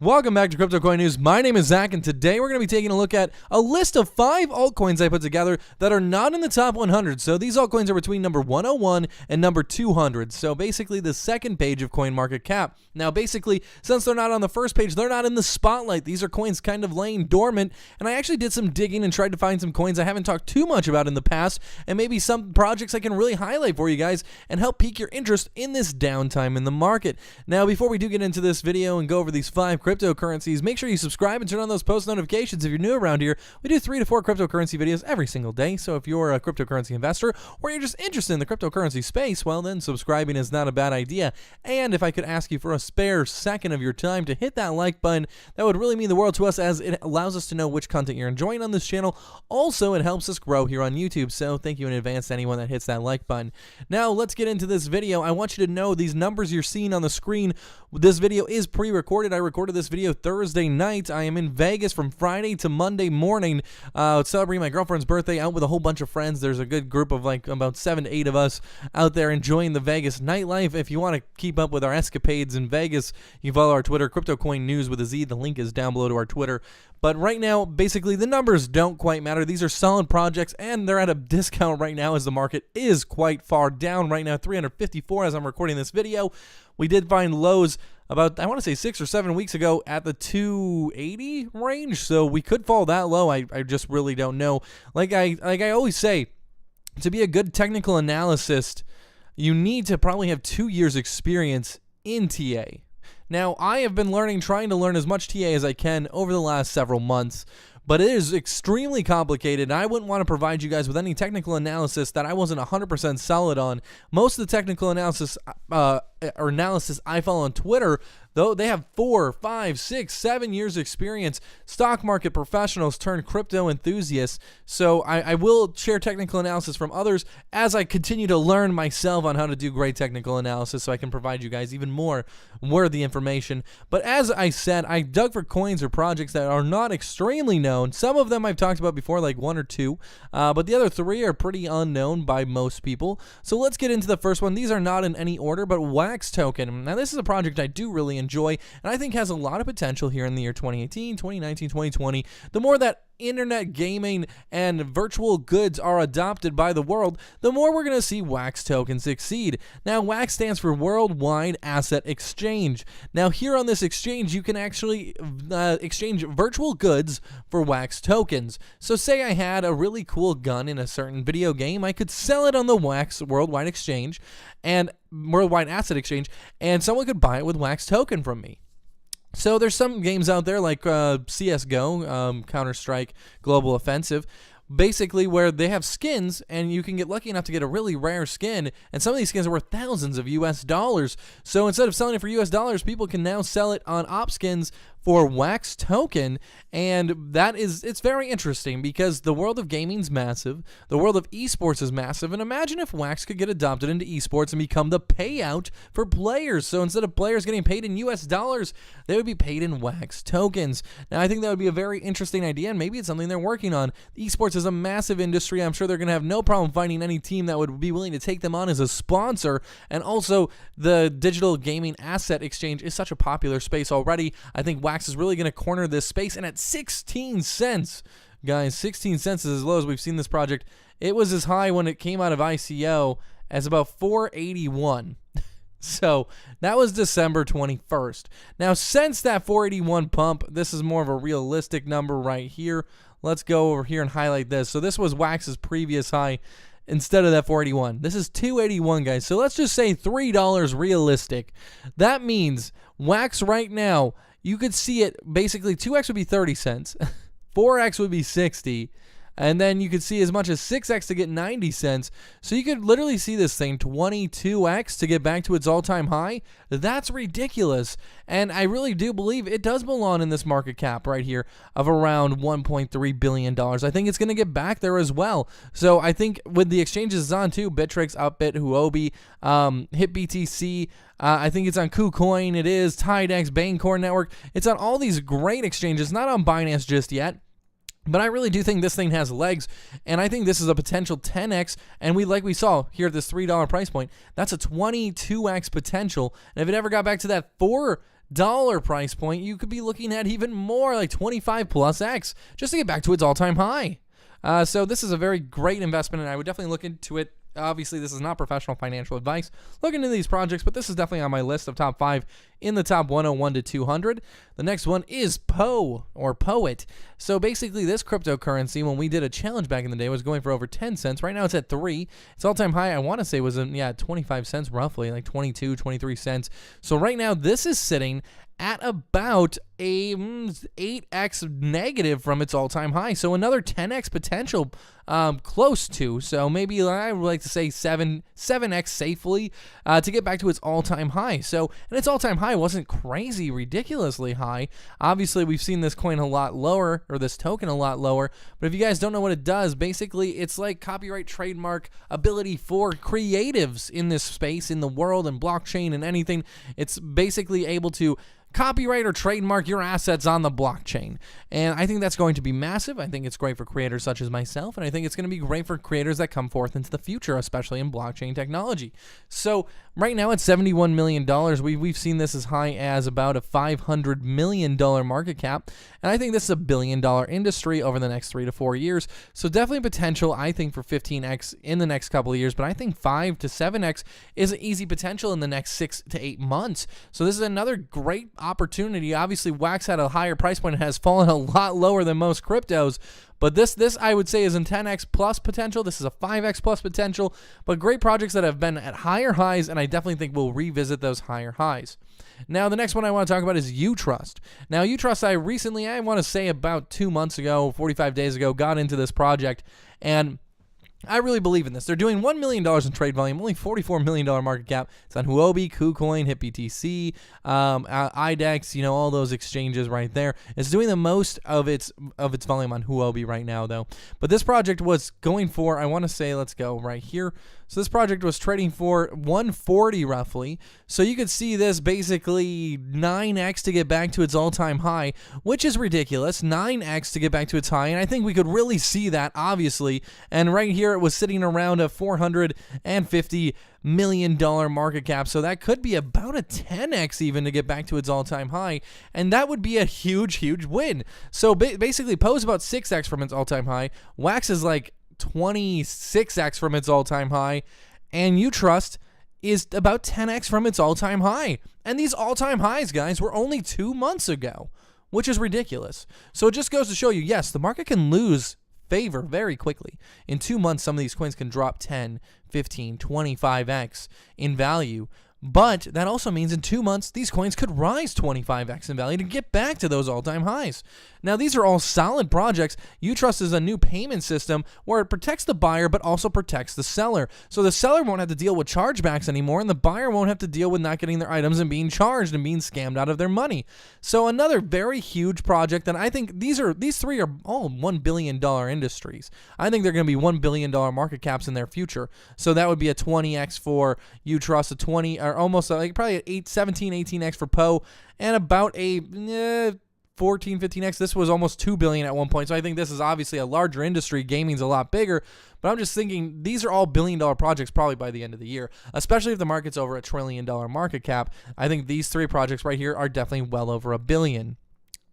Welcome back to Crypto Coin News. My name is Zach, and today we're going to be taking a look at a list of 5 altcoins I put together that are not in the top 100. So these altcoins are between number 101 and number 200. So basically the second page of CoinMarketCap. Now basically, since they're not on the first page, they're not in the spotlight. These are coins kind of laying dormant, and I actually did some digging and tried to find some coins I haven't talked too much about in the past, and maybe some projects I can really highlight for you guys and help pique your interest in this downtime in the market. Now before we do get into this video and go over these 5 cryptocurrencies, make sure you subscribe and turn on those post notifications if you're new around here. We do 3 to 4 cryptocurrency videos every single day, so if you're a cryptocurrency investor or you're just interested in the cryptocurrency space, well then subscribing is not a bad idea. And if I could ask you for a spare second of your time to hit that like button, that would really mean the world to us, as it allows us to know which content you're enjoying on this channel. Also, it helps us grow here on YouTube, so thank you in advance to anyone that hits that like button. Now let's get into this video. I want you to know these numbers you're seeing on the screen. This video is pre-recorded. I recorded this video Thursday night. I am in Vegas from Friday to Monday morning, celebrating my girlfriend's birthday out with a whole bunch of friends. There's a good group of like about 7 to 8 of us out there enjoying the Vegas nightlife. If you want to keep up with our escapades in Vegas, you can follow our Twitter, Crypto Coin News with a Z. The link is down below to our Twitter. But right now, basically, the numbers don't quite matter. These are solid projects, and they're at a discount right now as the market is quite far down right now, 354 as I'm recording this video. We did find lows about, I want to say 6 or 7 weeks ago at the 280 range, so we could fall that low. I just really don't know. Like I always say, to be a good technical analyst, you need to probably have 2 years experience in TA. Now, I have been trying to learn as much TA as I can over the last several months, but it is extremely complicated, and I wouldn't want to provide you guys with any technical analysis that I wasn't 100% solid on. Most of the technical analysis I follow on Twitter, though, they have 4, 5, 6, 7 years experience, stock market professionals turned crypto enthusiasts. So I will share technical analysis from others as I continue to learn myself on how to do great technical analysis, so I can provide you guys even more worthy information. But as I said, I dug for coins or projects that are not extremely known. Some of them I've talked about before, like 1 or 2, but the other 3 are pretty unknown by most people. So let's get into the first one. These are not in any order, but Wax Token. Now this is a project I do really enjoy, and I think has a lot of potential here in the year 2018, 2019, 2020. The more that internet gaming and virtual goods are adopted by the world, the more we're going to see Wax Token succeed. Now, Wax stands for Worldwide Asset Exchange. Now, here on this exchange, you can actually exchange virtual goods for Wax tokens. So say I had a really cool gun in a certain video game, I could sell it on the Wax Worldwide Exchange and Worldwide Asset Exchange, and someone could buy it with Wax Token from me. So there's some games out there like CSGO, Counter-Strike Global Offensive, basically where they have skins, and you can get lucky enough to get a really rare skin, and some of these skins are worth thousands of US dollars. So instead of selling it for US dollars, people can now sell it on op skins for Wax Token, and it's very interesting because the world of gaming's massive, the world of esports is massive, and imagine if Wax could get adopted into esports and become the payout for players. So instead of players getting paid in US dollars, they would be paid in Wax tokens. Now I think that would be a very interesting idea, and maybe it's something they're working on. Esports is a massive industry. I'm sure they're going to have no problem finding any team that would be willing to take them on as a sponsor, and also the digital gaming asset exchange is such a popular space already. I think Wax is really going to corner this space, and at 16 cents, guys, 16 cents is as low as we've seen this project. It was as high when it came out of ICO as about 481. So that was December 21st. Now, since that 481 pump, this is more of a realistic number right here. Let's go over here and highlight this. So this was Wax's previous high instead of that 481. This is 281, guys. So let's just say $3 realistic. That means Wax right now, you could see it basically 2x would be 30 cents, 4x would be 60, and then you could see as much as 6x to get 90 cents. So you could literally see this thing 22x to get back to its all-time high. That's ridiculous. And I really do believe it does belong in this market cap right here of around $1.3 billion. I think it's going to get back there as well. So I think with the exchanges it's on too, Bittrex, Upbit, Huobi, HitBTC, I think it's on KuCoin, it is, Tidex, Banecore Network. It's on all these great exchanges, not on Binance just yet. But I really do think this thing has legs, and I think this is a potential 10x, and like we saw here at this $3 price point, that's a 22x potential. And if it ever got back to that $4 price point, you could be looking at even more, like 25 plus X, just to get back to its all-time high. So this is a very great investment, and I would definitely look into it. Obviously, this is not professional financial advice. Look into these projects, but this is definitely on my list of top 5 in the top 101 to 200. The next one is Poet. So basically, this cryptocurrency, when we did a challenge back in the day, was going for over 10 cents. Right now, it's at 3. Its all-time high, I want to say, was 25 cents roughly, like 22, 23 cents. So right now, this is sitting at about a 8x negative from its all-time high. So another 10x potential close to. So maybe I would like to say 7x safely to get back to its all-time high. So, and its all-time high wasn't crazy, ridiculously high. Obviously, we've seen this coin a lot lower, or this token a lot lower. But if you guys don't know what it does, basically it's like copyright trademark ability for creatives in this space, in the world, and blockchain and anything. It's basically able to copyright or trademark your assets on the blockchain. And I think that's going to be massive. I think it's great for creators such as myself, and I think it's going to be great for creators that come forth into the future, especially in blockchain technology. So right now it's $71 million. We've seen this as high as about a $500 million market cap, and I think this is a $1 billion industry over the next 3 to 4 years. So definitely potential, I think, for 15x in the next couple of years, but I think 5 to 7x is an easy potential in the next 6 to 8 months. So this is another great opportunity. Obviously, Wax had a higher price point and has fallen a lot lower than most cryptos, but this I would say is in 10x plus potential. This is a 5x plus potential, but great projects that have been at higher highs, and I definitely think we'll revisit those higher highs. Now, the next one I want to talk about is Utrust. Now, Utrust, I want to say about 2 months ago, 45 days ago, got into this project, and I really believe in this. They're doing $1 million in trade volume, only $44 million market cap. It's on Huobi, KuCoin, HitBTC, IDEX, all those exchanges right there. It's doing the most of its volume on Huobi right now, though. But this project was going for, I want to say, let's go right here. So this project was trading for 140 roughly. So you could see this basically 9x to get back to its all-time high, which is ridiculous. 9x to get back to its high, and I think we could really see that, obviously. And right here, it was sitting around a $450 million market cap, so that could be about a 10x even to get back to its all-time high, and that would be a huge win. So basically, Poe's about 6x from its all-time high. Wax is like 26x from its all-time high, and Utrust is about 10x from its all-time high. And these all-time highs, guys, were only 2 months ago, which is ridiculous. So it just goes to show you, yes, the market can lose favor very quickly. In 2 months, some of these coins can drop 10, 15, 25x in value. But that also means in 2 months, these coins could rise 25x in value to get back to those all-time highs. Now, these are all solid projects. Utrust is a new payment system where it protects the buyer but also protects the seller. So the seller won't have to deal with chargebacks anymore, and the buyer won't have to deal with not getting their items and being charged and being scammed out of their money. So another very huge project, and I think these three are all $1 billion industries. I think they're going to be $1 billion market caps in their future. So that would be a 20x for Utrust, a 20 or almost like probably an 17, 18x for Poe, and about a 14, 15x. This was almost $2 billion at one point. So I think this is obviously a larger industry. Gaming's a lot bigger, but I'm just thinking these are all $1 billion projects probably by the end of the year, especially if the market's over a $1 trillion market cap. I think these 3 projects right here are definitely well over $1 billion.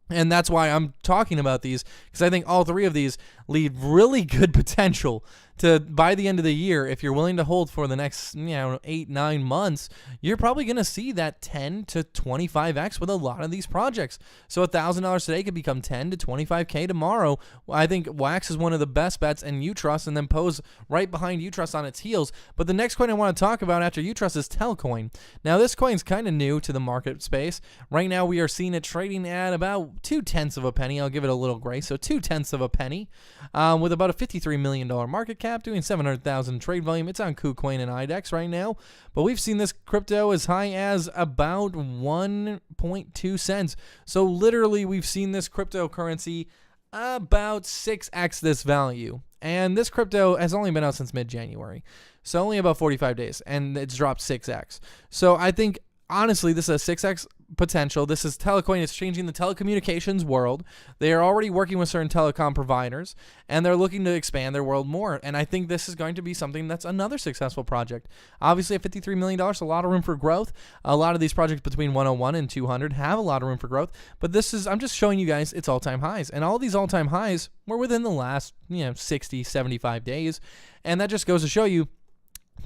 And that's why I'm talking about these, because I think all 3 of these leave really good potential to, by the end of the year, if you're willing to hold for the next 8-9 months, you're probably going to see that 10 to 25x with a lot of these projects. So $1,000 today could become 10 to 25k tomorrow. I think Wax is one of the best bets, and Utrust, and then Poe's right behind Utrust on its heels. But the next coin I want to talk about after Utrust is Telcoin. Now, this coin's kind of new to the market space. Right now, we are seeing it trading at about 0.2 of a penny. I'll give it a little grace. So 0.2 of a penny with about a $53 million market cap, doing 700,000 trade volume. It's on KuCoin and IDEX right now, but we've seen this crypto as high as about 1.2 cents. So literally, we've seen this cryptocurrency about 6x this value. And this crypto has only been out since mid-January, so only about 45 days, and it's dropped 6x. So I think, honestly, this is a 6x potential. This is Telecoin is changing the telecommunications world. They are already working with certain telecom providers, and they're looking to expand their world more. And I think this is going to be something that's another successful project. Obviously, at $53 million, a lot of room for growth. A lot of these projects between 101 and 200 have a lot of room for growth. But I'm just showing you guys its all-time highs. And all these all-time highs were within the last 60, 75 days. And that just goes to show you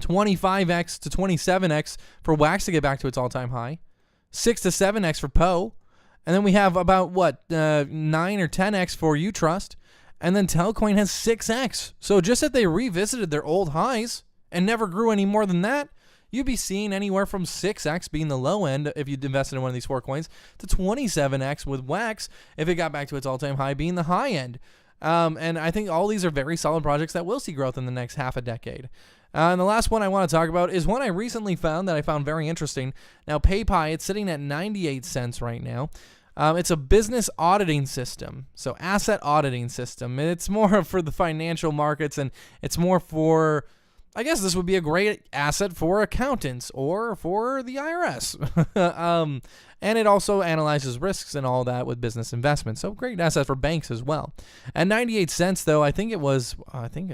25x to 27x for Wax to get back to its all-time high. 6 to 7x for Poe, and then we have about 9 or 10x for Utrust, and then Telcoin has 6x. So just if they revisited their old highs and never grew any more than that, you'd be seeing anywhere from 6x being the low end if you'd invested in one of these 4 coins to 27x with Wax if it got back to its all-time high being the high end. And I think all these are very solid projects that will see growth in the next half a decade. And the last one I want to talk about is one I recently found that I found very interesting. Now, PayPal, it's sitting at 98 cents right now. It's a business auditing system, so asset auditing system. It's more for the financial markets, and it's more for, I guess this would be a great asset for accountants or for the IRS. And it also analyzes risks and all that with business investments. So great asset for banks as well. At 98 cents, though, I think it was,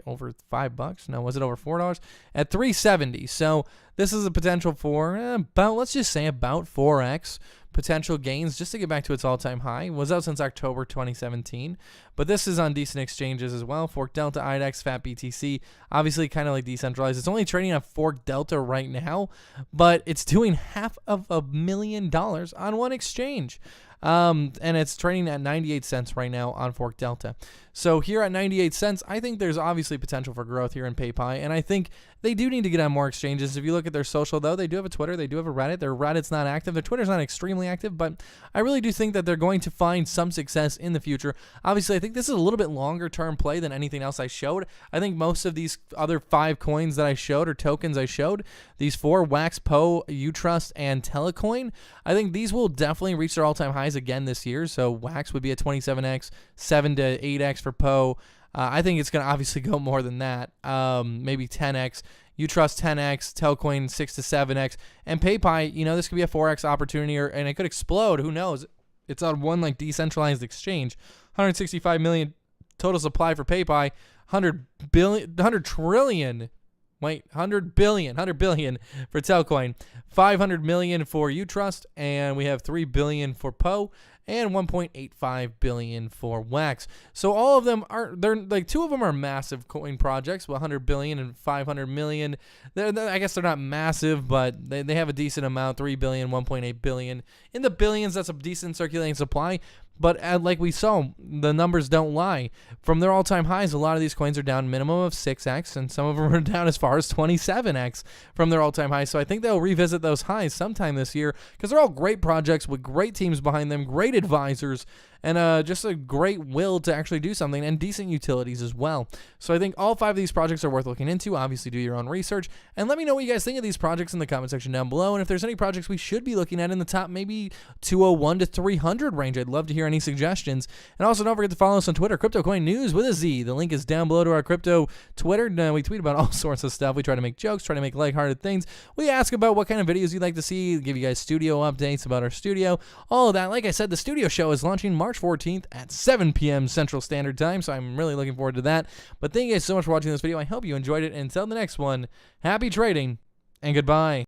over $5. No, was it over $4? At $3.70. So this is a potential for let's just say about 4x potential gains just to get back to its all-time high. It was out since October 2017, but this is on decent exchanges as well. Fork Delta, IDEX, Fat BTC, obviously kind of like decentralized. It's only trading at Fork Delta right now, but it's doing $500,000 on one exchange. And it's trading at 98 cents right now on Fork Delta. So here at 98 cents, I think there's obviously potential for growth here in PayPal, and I think they do need to get on more exchanges. If you look at their social, though, they do have a Twitter, they do have a Reddit. Their Reddit's not active. Their Twitter's not extremely active, but I really do think that they're going to find some success in the future. Obviously, I think this is a little bit longer-term play than anything else I showed. I think most of these other 5 coins that I showed, or tokens I showed, these 4, Wax, Poe, Utrust, and Telecoin, I think these will definitely reach their all-time highs again this year. So Wax would be at 27x, 7 to 8x for Poe. I think it's going to obviously go more than that, maybe 10x. Utrust 10x, Telcoin 6 to 7x, and PayPal, this could be a 4x opportunity, and it could explode. Who knows? It's on one decentralized exchange. 165 million total supply for PayPal, 100 billion for Telcoin, 500 million for Utrust, and we have 3 billion for Poe, and 1.85 billion for Wax. So all of them they're 2 of them are massive coin projects, 100 billion and 500 million. I guess they're not massive, but they have a decent amount, 3 billion, 1.8 billion. In the billions, that's a decent circulating supply. But like we saw, the numbers don't lie. From their all-time highs, a lot of these coins are down minimum of 6x, and some of them are down as far as 27x from their all-time highs. So I think they'll revisit those highs sometime this year because they're all great projects with great teams behind them, great advisors, and just a great will to actually do something, and decent utilities as well. So I think all 5 of these projects are worth looking into. Obviously, do your own research, and let me know what you guys think of these projects in the comment section down below, and if there's any projects we should be looking at in the top maybe 201 to 300 range. I'd love to hear any suggestions. And also, don't forget to follow us on Twitter, Crypto Coin News with a Z. The link is down below to our crypto Twitter. We tweet about all sorts of stuff. We try to make jokes, try to make lighthearted things. We ask about what kind of videos you'd like to see, give you guys studio updates about our studio, all of that. Like I said, the studio show is launching March 14th at 7 p.m. Central Standard Time, so I'm really looking forward to that. But thank you guys so much for watching this video. I hope you enjoyed it, and until the next one, happy trading and goodbye.